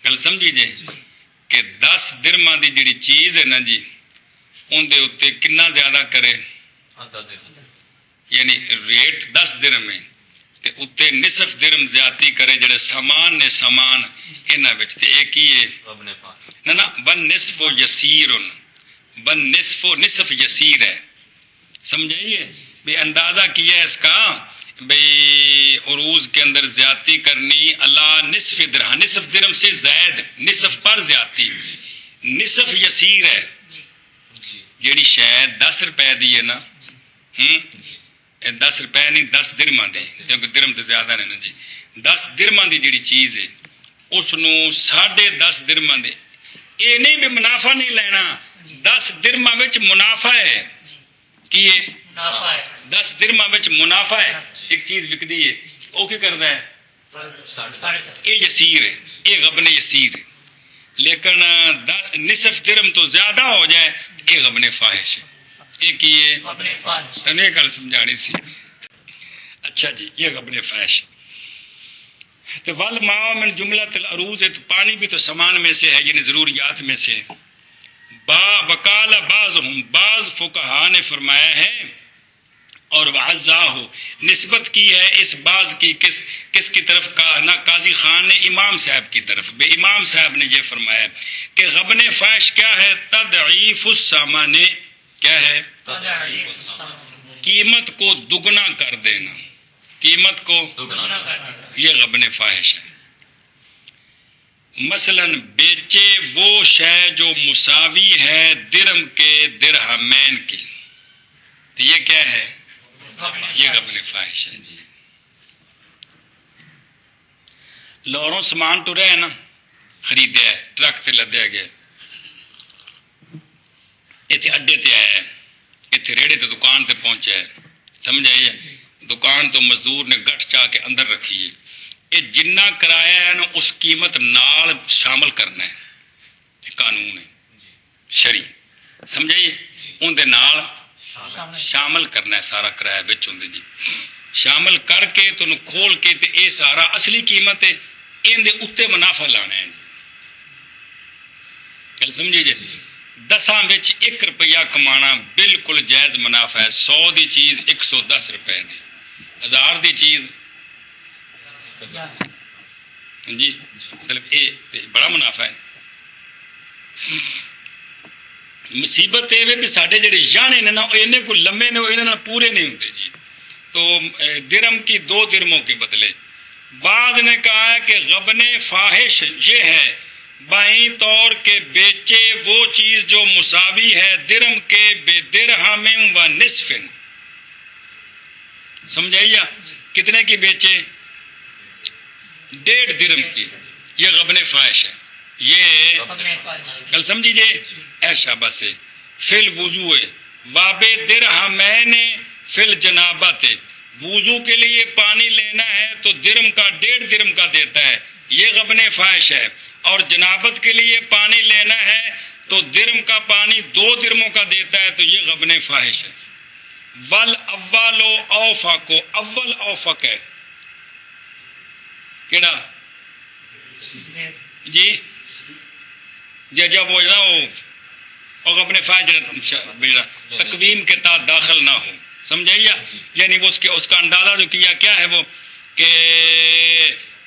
گل سمجھی جی کہ 10 درماں دی جڑی چیز ہے نا جی ان دے اتے کنا زیادہ کرے، یعنی ریٹ 10 درم ہے تے اتے نصف درم زیادتی کرے جڑے سامان نے سامان انہاں وچ. تے ایک ہی ہے نا بن نصف و یسیرن، بن نصف و نصف یسیر ہے. سمجھائیے بھی اندازہ کیا ہے اس کا بھئی عروض کے اندر زیادتی کرنی اللہ نصف درہم، نصف درم سے زائد، نصف پر زیادتی. نصف یسیر ہے جیڑی شاید 10 روپے دی ہے نا 10 روپے نہیں 10 درماں دی، کیونکہ درم تو زیادہ نے نا جی. 10 درماں دی جیڑی چیز ہے اس نو 10.5 درماں دے، یہ نہیں بھی منافع نہیں لینا. 10 درماں وچ منافع ہے. کی ہے؟ 10 درماں وچ منافع ہے. ایک چیز وکدی ہے وہ کی کردا ہے؟ یہ یسیر ہے، یہ غبن یسیر ہے. لیکن نصف درم تو زیادہ ہو جائے یہ غبن فاحش ہے. یہ کی ہے؟ تنے گل سمجھانی سی. اچھا جی یہ غبن فاحش. تو والماء من جملۃ العروض، تو پانی بھی تو سامان میں سے ہے یعنی ضروریات میں سے. وقال بعضهم، بعض فقہا نے فرمایا ہے اور وعزاہ، نسبت کی ہے اس بعض کی کس کی طرف؟ قاضی خان نے امام صاحب کی طرف. بے امام صاحب نے یہ فرمایا کہ غبن فاحش کیا ہے؟ تضعیف الثمن، کیا ہے؟ قیمت کو دگنا کر دینا. قیمت کو یہ غبن فاحش ہے. مثلا بیچے وہ شے جو مساوی ہے درم کے درہمین کی، تو یہ کیا ہے؟ یہ غبن فاحش ہے جی. لوروں سامان تو رہے نا خریدیا ہے، ٹرک تے لدیا گیا، اتنے اڈے تے آیا ہے، اتنے ریڑے تے دکان تے پہنچا ہے. سمجھ آئی ہے؟ دکان تو مزدور نے گٹھ چاہ کے اندر رکھی ہے. یہ جنہ کرایا ہے نا اس قیمت نال شامل کرنا ہے، قانون ہے شرعی. سمجھائیے ان دے نال شامل کرنا ہے سارا کرایہ بچ ہوندے جی. شامل کر کے تو کھول کے تے اے سارا اصلی قیمت ہے، ان دے اوتے منافع لانا ہے. گل سمجھے جی؟ 10 وچ 1 روپیہ کمانا بالکل جائز منافع ہے. 100 دی چیز 110 روپے دی، 1000 دی چیز جی مطلب یہ بڑا منافع ہے. مصیبت یہ بھی سارے جڑے یانے نے نا وہ کو لمبے نے وہ پورے نہیں ہوتے جی. تو درم کی 2 درموں کے بدلے بعض نے کہا ہے کہ غبن فاحش یہ ہے بائیں طور کے بیچے وہ چیز جو مساوی ہے درم کے بے درہم و نصف. سمجھائیے کتنے کی بیچے؟ 1.5 درم کی. یہ غبن فاحش ہے. یہ کل سمجھیجئے ایشا بس ہے. فل وضو باب درہمین فل جنابت، وضو کے لیے پانی لینا ہے تو درم کا 1.5 درم کا دیتا ہے، یہ غبن فاحش ہے. اور جنابت کے لیے پانی لینا ہے تو درم کا پانی 2 درموں کا دیتا ہے تو یہ غبن فاحش ہے. ول اول اوفق، اول اوفق ہے کیڑا جی جب وہ اور اپنے فائدہ تقویم کے تحت داخل نہ ہو. سمجھائیے یعنی وہ اس کا اندازہ جو کیا کیا ہے وہ کہ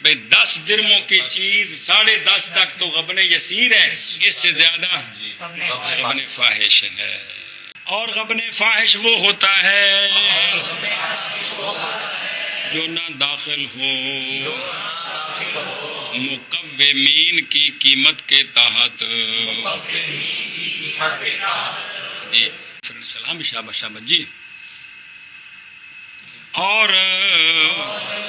بھئی 10 درموں کی چیز 10.5 تک تو غبن یسیر ہے، اس سے زیادہ غبن فاحش ہے. اور غبن فاحش وہ ہوتا ہے جو نہ داخل ہو مقومین کی قیمت کے تحت. جی سلام شاباش شاباش جی. اور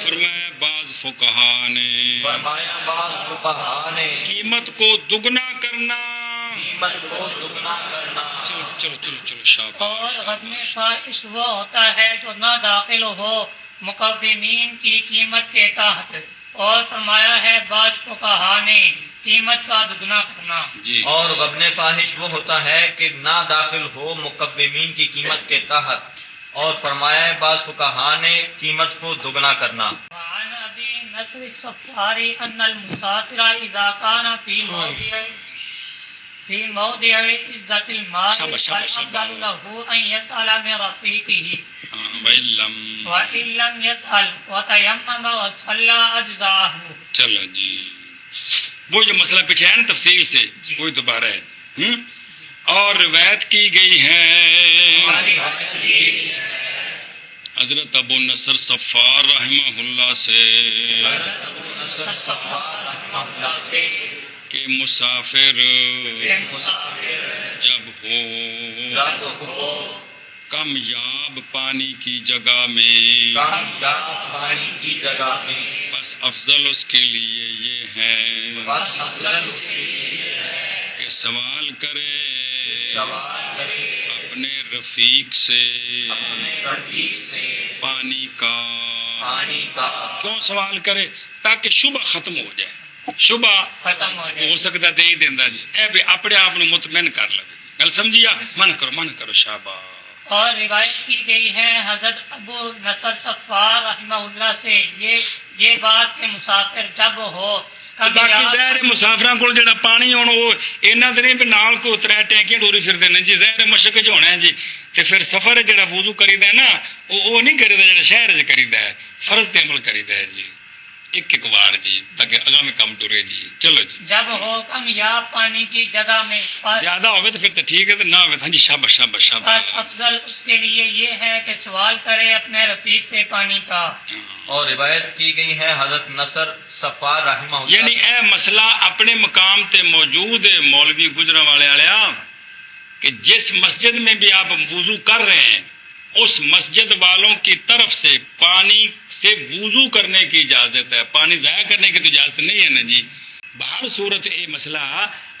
فرمایا بعض فقہا نے فرمایا بعض فقہا نے قیمت کو دگنا کرنا. قیمت کو دگنا کرنا. چلو چلو چلو چلو شاباش. اور غبن فاحش وہ ہوتا ہے جو نہ داخل ہو مقومین کی قیمت کے تحت، اور فرمایا ہے بعض فقہا نے قیمت کا دگنا کرنا. جی اور غبن فاحش وہ ہوتا ہے کہ نہ داخل ہو مقومین کی قیمت کے تحت، اور فرمایا ہے بعض فقہا نے قیمت کو دگنا کرنا. وعن ابی نصر الصفاری ان المسافر اذا كان في موضع عزت المال شاباش، شاباش، شاباش. فالافضل له ان يسأل من رفيقه وَإِلَّمْ. وإن لم يسأل وتيمم وصلى أجزاءه. چلو جی وہ جو مسئلہ پیچھے ہے نا تفصیل سے جی. وہی دوبارہ ہے. اور روایت کی گئی ہے حضرت ابو نصر صفار رحمہ اللہ سے کہ مسافر جب ہو کامیاب پانی کی جگہ میں پانی کی جگہ میں بس افضل اس کے لیے یہ ہے بس افضل اس کے لیے ہے کہ سوال کرے سوال کرے اپنے رفیق سے اپنے رفیق سے پانی کا. پانی کا. کیوں سوال کرے؟ تاکہ شبہ ختم ہو جائے. شبہ ختم ہو جائے. ہو سکتا دے ہی دینا جی اے بھی اپنے آپ کو مطمئن کر لگے. گل سمجھیا؟ من کرو شاباش. اور روایت کی گئی ہے حضرت ابو نصر صفار رحمہ اللہ سے یہ بات کہ مسافر جب ہو باقی ظاہر مسافراں کول جڑا پانی ہون وہ انہاں دے نہیں بھی نال کو ترے ٹینکیاں ڈوری پھردے نے جی. ظاہر مشق وچ ہونا ہے جی. تے پھر سفر جڑا وضو کریدا ہے نا وہ نہیں کریدا جڑا شہر وچ کریدا ہے. فرض تے عمل کریدا ہے جی ایک وار جی تاکہ اگاں میں کم ٹرے جی. چلو جی جب ہو کامیاب پانی کی جگہ میں زیادہ ہوئے تو پھر تو ٹھیک ہے تو نہ ہوئے تو ہاں جی شاباش شاباش شاباش. بس افضل اس کے لیے یہ ہے کہ سوال کرے اپنے رفیق سے پانی کا. اور روایت کی گئی ہے حضرت نصر صفار رحمہ اللہ یعنی اے مسئلہ اپنے مقام تے موجود ہے مولوی گجرا والے آلیا کہ جس مسجد میں بھی آپ وضو کر رہے ہیں اس مسجد والوں کی طرف سے پانی سے وضو کرنے کی اجازت ہے. پانی ضائع کرنے کی تو اجازت نہیں ہے نا جی. بہر صورت یہ مسئلہ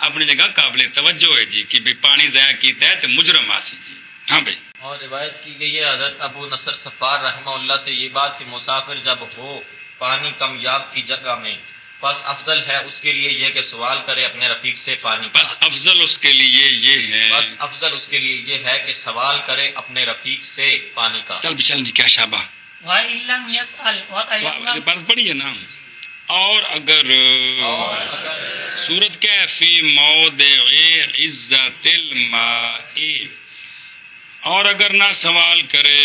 اپنی جگہ قابل توجہ ہے جی کہ پانی ضائع کیتا ہے تو مجرم آسی جی. ہاں بھائی. اور روایت کی گئی ہے حضرت ابو نصر صفار رحمہ اللہ سے یہ بات کہ مسافر جب ہو پانی کمیاب کی جگہ میں بس افضل ہے اس کے لیے یہ کہ سوال کرے اپنے رفیق سے پانی کا. بس افضل اس کے لیے یہ ہے بس افضل اس کے لیے یہ ہے کہ سوال کرے اپنے رفیق سے پانی کا. چل بھی چل جی کیا شابہ وَإِن لَمْ يَسْأَلْ وَتَيَمَّمْ. بات پڑھی ہے نا. اور اگر صورت کیا ہے فی موضع عزت الماء اور اگر نہ سوال کرے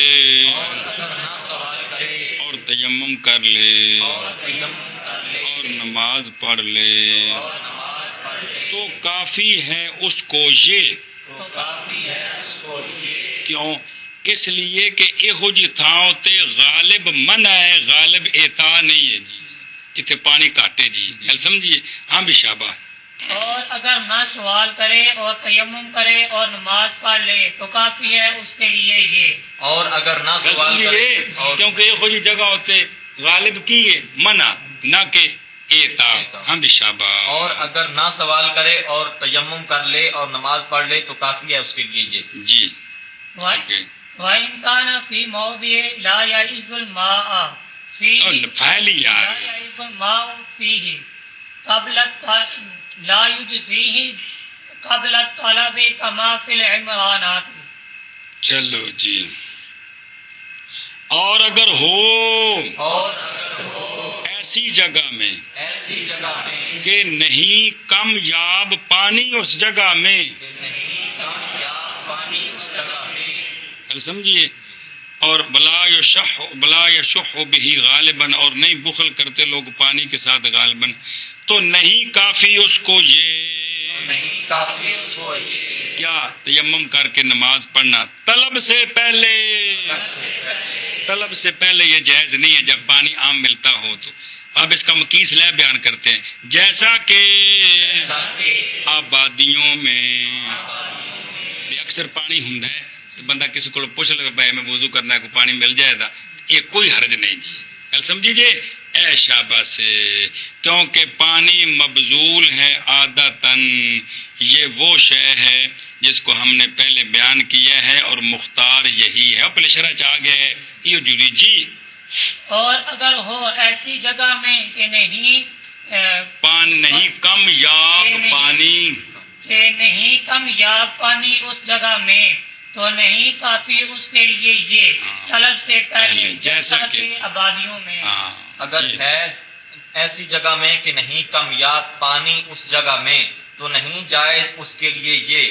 اور تیمم کر لے اور نماز پڑھ لے تو کافی ہے اس کو یہ. کیوں؟ اس لیے کہ یہو جی تھاؤں تے غالب منع ہے غالب اعطا نہیں ہے جی جتنے پانی کاٹے جی. گل سمجھیے. ہاں بھی شابہ. اور اگر نہ سوال کرے اور تیمم کرے اور نماز پڑھ لے تو کافی ہے اس کے لیے یہ. اور اگر نہ سوال کرے کیونکہ یہ خود جگہ ہوتے غالب کی ہے منع نہ کہ اعطا. ہم بھی شابہ. اور اگر نہ سوال کرے اور تیمم کر لے اور نماز پڑھ لے تو کافی ہے اس کے لیے یہ. جی. وَإِن كَانَ فِي مَوْضِعٍ لَا يَعِزُّ الْمَاءَ فِيهِ قَبْلَ لا يجزيه قبل الطلب كما في العمرانات. چلو جی. اور اگر ہو ایسی جگہ میں کہ نہیں کامیاب پانی اس جگہ میں سمجھیے. اور بلا یشح به غالباً اور نہیں بخل کرتے لوگ پانی کے ساتھ غالباً تو نہیں کافی اس کو یہ کیا تیمم کر کے نماز پڑھنا طلب سے پہلے یہ جائز نہیں ہے جب پانی عام ملتا ہو تو. اب اس کا مقیس لے بیان کرتے ہیں. جیسا کہ آبادیوں میں اکثر پانی ہوندا ہے تو بندہ کسی کو پوچھ لے بھائی میں وضو کرنا ہے کوئی پانی مل جائے گا یہ کوئی حرج نہیں جی، کل سمجھیجے اے شابہ سے، کیونکہ پانی مبذول ہے عادتاً، یہ وہ شے ہے جس کو ہم نے پہلے بیان کیا ہے اور مختار یہی ہے، اپنے شرح چاہ گئے یہ جڑی جی۔ اور اگر ہو ایسی جگہ میں کہ نہیں پانی نہیں کم یاب پانی، کہ نہیں کم یا پانی اس جگہ میں، تو نہیں کافی اس کے لیے یہ طلب سے پہلے جیسا کہ آبادیوں میں۔ اگر ہے ایسی جگہ میں کہ نہیں کمیاب پانی اس جگہ میں، تو نہیں جائز اس کے لیے یہ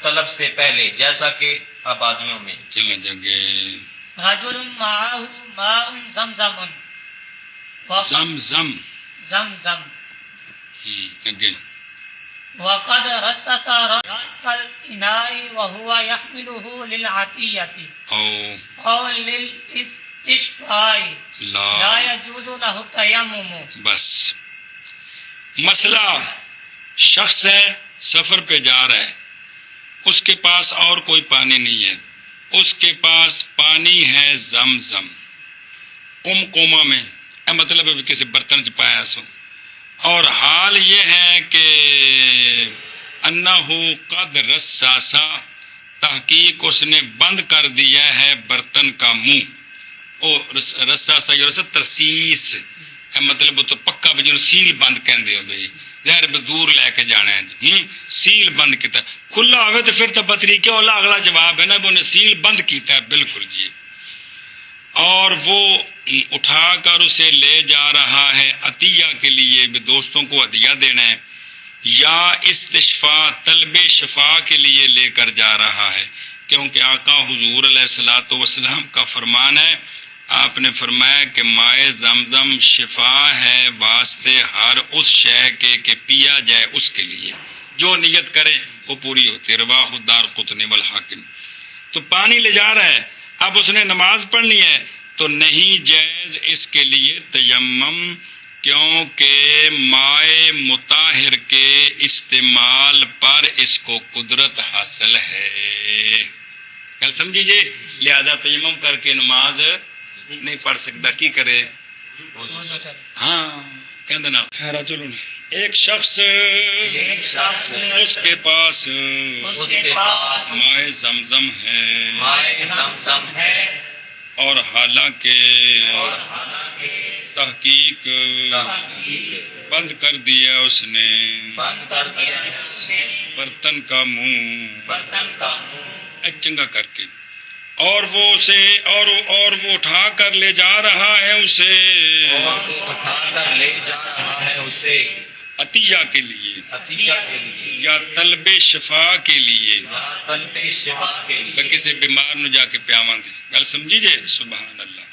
طلب سے پہلے جیسا کہ آبادیوں میں۔ چلے جگہ رجل معه ماء زمزم زمزم زمزم اگے وقد رصص رأس الإناء وهو يحمله للعطية أو للاستشفاء لا يجوز له التيمم۔ بس مسئلہ شخص ہے سفر پہ جا رہا ہے، اس کے پاس اور کوئی پانی نہیں ہے، اس کے پاس پانی ہے زمزم قمقمہ میں، مطلب ہے کسی برتن چ پایا سو، اور حال یہ ہے کہ انہو قد رساسا، تحقیق اس نے بند کر دیا ہے برتن کا منہ، او رساسا یہ ترسیس مطلب وہ تو پکا بھی جنہوں سیل بند کہندے ہو بھئی، ظاہر بھی دور لے کے جانا ہے جی، سیل بند کیتا کھلا ہوئے تو پھر تو بطری کیوں اللہ، اگلا جواب ہے نا وہ نے سیل بند کیتا ہے، بالکل جی، اور وہ اٹھا کر اسے لے جا رہا ہے عطیہ کے لیے، بھی دوستوں کو عطیہ دینا ہے، یا استشفاء طلب شفا کے لیے لے کر جا رہا ہے، کیونکہ آقا حضور علیہ الصلوۃ والسلام کا فرمان ہے، آپ نے فرمایا کہ مائے زمزم شفا ہے واسطے ہر اس شے کے کہ پیا جائے اس کے لیے، جو نیت کرے وہ پوری ہوتی ہے، رواہ الدارقطنی والحاکم۔ تو پانی لے جا رہا ہے، اب اس نے نماز پڑھنی ہے تو نہیں جائز اس کے لیے تیمم، کیونکہ مائے مطہر کے استعمال پر اس کو قدرت حاصل ہے، کل سمجھیے، لہذا تیمم کر کے نماز نہیں پڑھ سکتا، کی کرے؟ ہاں کہندے نا رجل ایک شخص اس کے پاس مائے زمزم ہے، اور حالانکہ تحقیق بند کر دیا اس نے برتن کا منہ چنگا کر کے، اور وہ اسے اور وہ اٹھا کر لے جا رہا ہے اسے عطیہ کے لیے یا طلب شفا کے لیے، کسی بیمار نو جا کے پیاواں دے، گل سمجھی جے؟ سبحان اللہ۔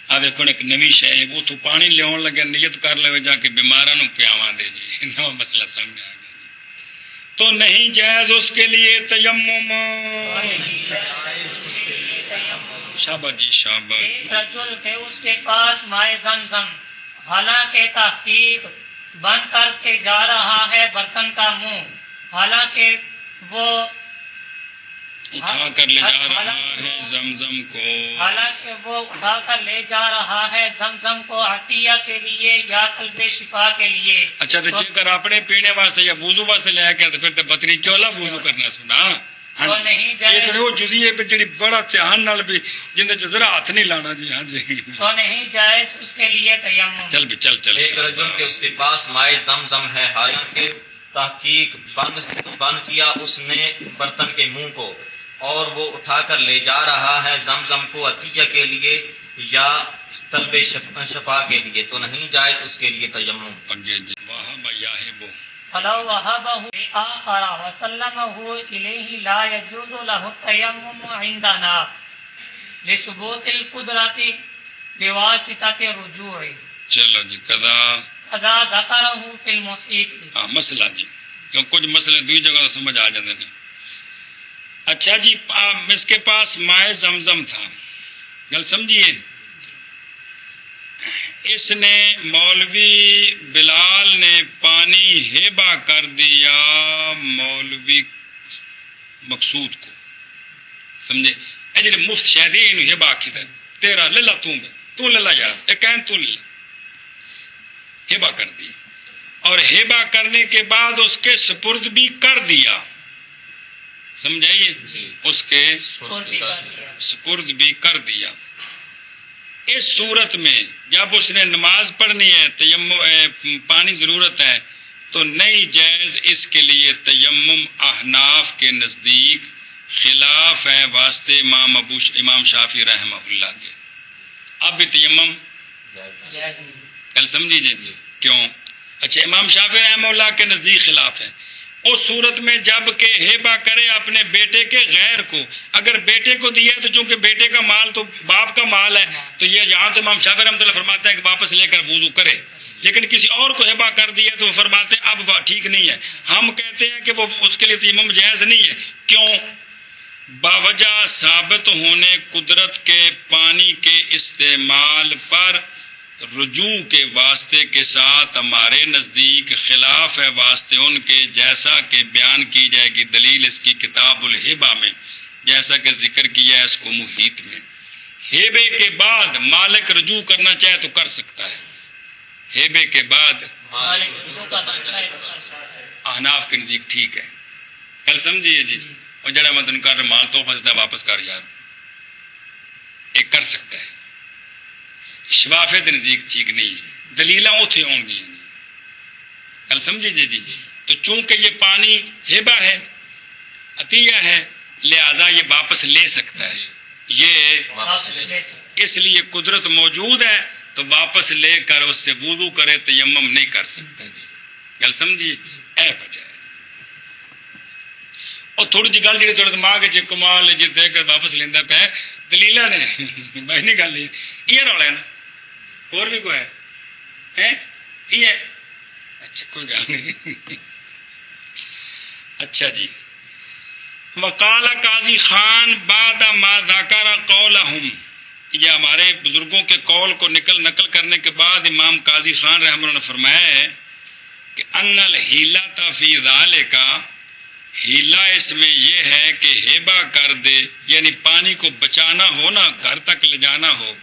آ دیکھو ایک نوی شے ہے، وہ تو پانی لیاون لگے نیت کر لے جا کے بیماراں نو پیاواں دے جی، نو مسئلہ سمجھ آ گیا، تو نہیں جائز اس کے لیے تیمم۔ شابہ جی شابہ۔ ایک رجل ہے اس کے پاس مائے زمزم، حالانکہ تحقیق بند کر کے جا رہا ہے برتن کا منہ، حالانکہ وہ اٹھا کر لے جا رہا ہے زمزم کو، حالانکہ وہ اٹھا کر لے جا رہا ہے زمزم کو عطیہ کے لیے یا طلب شفا کے لیے۔ اچھا تو جے کر اپنے پینے واسطے یا وضو واسطے لے کے تو پھر تو بطری کیوں لا وضو کرنا سنا؟ وہ نہیں جائز، وہ جزیے پہ جڑی بڑا دھیان نال بھی جن وچ ذرا ہاتھ نہیں لانا جی، ہاں جی، تو نہیں جائز اس کے لیے تیمم۔ چل بھی چل۔ ایک رجل کے اس کے پاس مائے زمزم ہے، حالانکہ تحقیق بند کیا اس نے برتن کے منہ کو، اور وہ اٹھا کر لے جا رہا ہے زمزم کو عطیہ کے لیے یا طلب شفا کے لیے، تو نہیں جائز اس کے لیے تیمم۔ اگے جی وہب یاہبو فلو وهبه لآخر وسلمه إليه لا يجوز له التيمم عندنا لثبوت القدرة بواسطة الرجوع، چلو جی قضا ذکره في المحيط۔ مسئلہ جی، کچھ مسئلے دوئی جگہ تو سمجھ آ جاندے نے۔ اچھا جی اس کے پاس مائے زمزم تھا، گل سمجھیے، اس نے مولوی بلال نے پانی ہیبہ کر دیا مولوی مقصود کو، سمجھے؟ اے جڑے مفت شہد اینو ہبا کیتا تیرا لے لا تو لے لا یار اے کہن تو لے ہبا کر دی اور ہبا کرنے کے بعد اس کے سپرد بھی کر دیا. سمجھائیے اس کے سپرد بھی کر دیا. اس صورت میں جب اس نے نماز پڑھنی ہے تیمم پانی ضرورت ہے تو نہیں جائز اس کے لیے تیمم. احناف کے نزدیک خلاف ہے واسطے امام شافعی رحمہ اللہ کے. اب بھی تیمم کل سمجھیے کیوں. اچھا امام شافعی رحمہ اللہ کے نزدیک خلاف ہے. اس صورت میں جب کہ ہیبا کرے اپنے بیٹے کے غیر کو, اگر بیٹے کو دیا تو چونکہ بیٹے کا مال تو باپ کا مال ہے تو یہ یہاں تو امام شافعی رحمۃ اللہ فرماتے ہیں کہ واپس لے کر وضو کرے, لیکن کسی اور کو ہیبا کر دیا تو وہ فرماتے ہیں اب ٹھیک نہیں ہے. ہم کہتے ہیں کہ وہ اس کے لیے تیمم جائز نہیں ہے. کیوں؟ باوجہ ثابت ہونے قدرت کے پانی کے استعمال پر رجوع کے واسطے کے ساتھ ہمارے نزدیک خلاف ہے واسطے ان کے, جیسا کہ بیان کی جائے گی دلیل اس کی کتاب الہبہ میں, جیسا کہ ذکر کیا ہے اس کو محیط میں. ہیبے کے بعد مالک رجوع کرنا چاہے تو کر سکتا ہے. ہیبے کے بعد احناف کے نزدیک ٹھیک ہے. کل سمجھیے جی. اور جڑا مدن کر مال تحفہ دیتا ہے واپس کر یار, ایک کر سکتا ہے. شفافے کے نزدیک ٹھیک نہیں, دلیلاں اتھے ہوں گی. کل سمجھیے جی. تو چونکہ یہ پانی ہیبا ہے, عطیہ ہے, لہذا یہ واپس لے سکتا ہے. یہ اس لیے قدرت موجود ہے تو واپس لے کر اس سے وضو کرے, تیمم نہیں کر سکتا جی. گل سمجھی اے وجہ ہے. اور تھوڑی جی گل جی تھوڑا دماغ چ کمال جی دے کر واپس لینا پہ دلیل نے بھائی نہیں گل یہ رولا ہے نا. اور بھی کوئی ہے یہ اچھا کوئی گل نہیں. اچھا جی. وقال قاضی خان بعد ما ذکر قولہم, یہ ہمارے بزرگوں کے قول کو نقل کرنے کے بعد امام قاضی خان رحمہ اللہ نے فرمایا ہے کہ ان الحیلۃ فی ذالک, ہیلا اس میں یہ ہے کہ ہیبا کر دے, یعنی پانی کو بچانا ہو نا, گھر تک لے جانا ہو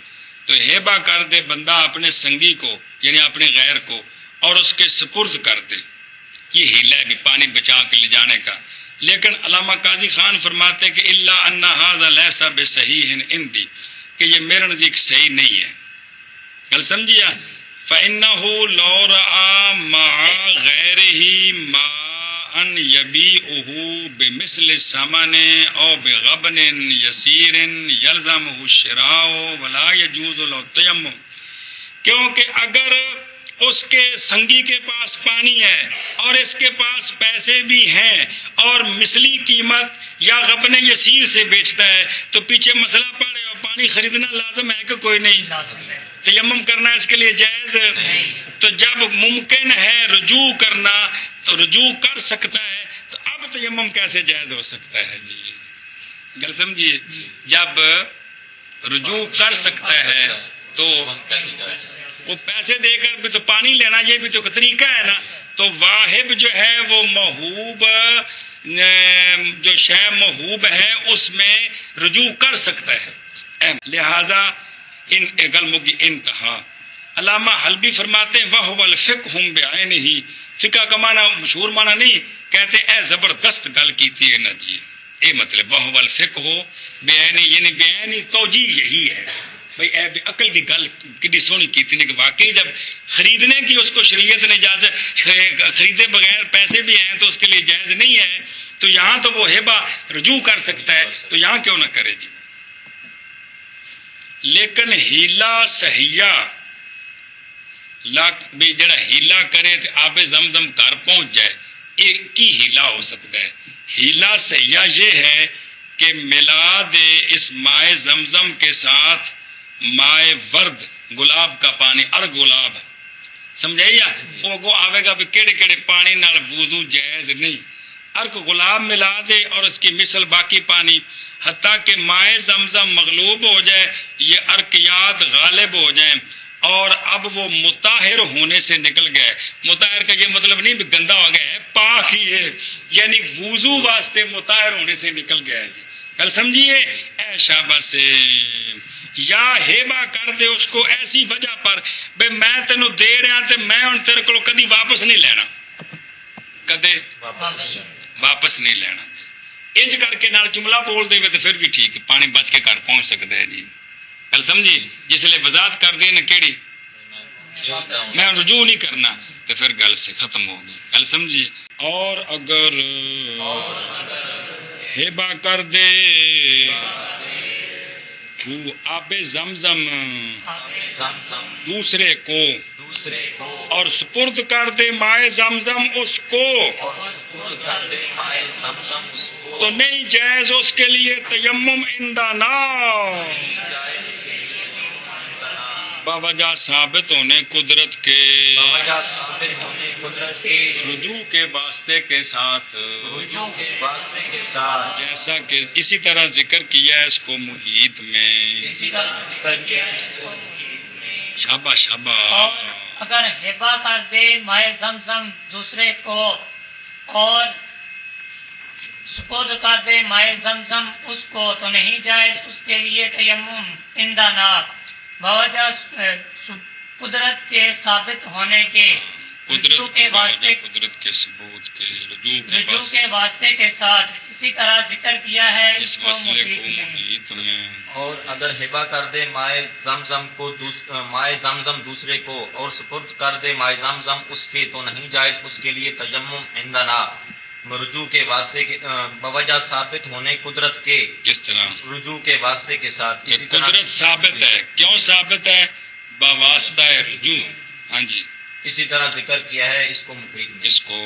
تو ہیبا کر دے بندہ اپنے سنگی کو یعنی اپنے غیر کو اور اس کے سپرد کر دے. یہ ہیلا ہے کہ پانی بچا کے لے جانے کا. لیکن علامہ قاضی خان فرماتے کہ الا ان ھذا لیس بصحیح عندی, کہ یہ میرے نزدیک صحیح نہیں ہے. گل سمجھیا. فإنه لو رأى مع غیرہ ما ان یبیعہ بمثل ثمن او بغبن یسیر یلزمہ الشراء ولا یجوز له التیمم, کیونکہ اگر اس کے سنگی کے پاس پانی ہے اور اس کے پاس پیسے بھی ہیں اور مثلی قیمت یا غبن یسیر سے بیچتا ہے تو پیچھے مسئلہ پڑے اور پانی خریدنا لازم ہے کہ کوئی نہیں, تیمم کرنا اس کے لیے جائز. تو جب ممکن ہے رجوع کرنا تو رجوع کر سکتا ہے, تو اب تیمم کیسے جائز ہو سکتا ہے جی. گل سمجھیے. جب رجوع کر سکتا ہے تو وہ پیسے دے کر بھی تو پانی لینا یہ بھی تو ایک طریقہ ہے نا. تو واہب جو ہے وہ محوب, جو شے محوب ہے اس میں رجوع کر سکتا ہے. لہذا ان گل کی انتہا. علامہ حلبی فرماتے ہیں وَهُوَ الْفِقْهُ بِعَيْنِهِ, فقہ کا معنی مشہور معنی نہیں, کہتے اے زبردست گل کی تھی نا جی. اے مطلب وَهُوَ الْفِقْهُ بِعَيْنِهِ یعنی بیانی توجیہ یہی ہے بھئی اے عقل کی گل کتنی سونی کی تھی کہ واقعی جب خریدنے کی اس کو شریعت نے اجازت, خریدے بغیر پیسے بھی ہیں تو اس کے لیے جائز نہیں ہے, تو یہاں تو وہ ہیبا رجوع کر سکتا ہے تو یہاں کیوں نہ کرے جی. لیکن ہیلا صحیح بھی جڑا ہیلا کرے تو آب زمزم گھر پہنچ جائے, یہ کی ہیلا ہو سکتا ہے. ہیلا سیاح یہ ہے کہ ملا دے اس مائے زمزم کے ساتھ مائے ورد, گلاب کا پانی, گلاب سمجھائیے. وہ آئے گا بھی کیڑے کیڑے پانی نال وضو جائز نہیں. گلاب ملا دے اور اس کی مثل باقی پانی, حتیٰ کہ مائے زمزم مغلوب ہو جائے, یہ ارکیات غالب ہو جائیں اور اب وہ مطہر ہونے سے نکل گئے. مطہر کا یہ مطلب نہیں بھی گندا ہو گیا ہے, پاک ہی ہے, یعنی وضو واسطے مطہر ہونے سے نکل گیا ہے جی. گل سمجھیے اے شاباش یا ہیبا کر دے اس کو ایسی وجہ پر بے میں تینوں دے رہا تے میں ہن تیرے کولوں کدی واپس نہیں لینا کدے واپس نہیں لینا انج کر کے نال جملہ بول دے تے پھر بھی ٹھیک پانی بچ کے گھر پہنچ سکتا ہے جی گل سمجھی جس لیے وضاحت کر دے نا کیڑی میں رجوع نہیں کرنا تو پھر گل سے ختم ہوگی گل سمجھی اور اگر ہیبا کر دے وہ آب زمزم دوسرے کو اور سپرد کر دے مائے زمزم اس کو تو نہیں جائز اس کے لیے تیمم اندانا باوجہ ثابت ہونے قدرت کے رجوع کے واسطے کے ساتھ جیسا کہ اسی طرح ذکر کیا ہے اس کو محیط میں شاباش شاباش اور اگر ہبا کر دے مائے زمزم دوسرے کو اور سپرد کر دے مائے زمزم اس کو تو نہیں جائز اس کے لیے تیمم اندانا باوجہ قدرت کے ثابت ہونے کے رجوع کے واسطے قدرت کے ثبوت کے رجوع کے واسطے کے ساتھ اسی طرح ذکر کیا ہے اس کو مسئلے کو محیط میں محیط میں اور اگر ہبا کر دے مائے زمزم دوسرے کو اور سپرد کر دے مائے زمزم اس کے تو نہیں جائز اس کے لیے تیمم عندنا رجوع کے واسطے کے بوجہ ثابت ہونے قدرت کے کس طرح رجوع کے واسطے کے ساتھ یہ قدرت ثابت ہے کیوں ثابت ہے بواسطہ رجوع ہاں جی اسی طرح ذکر کیا ہے اس کو محیط میں اس کو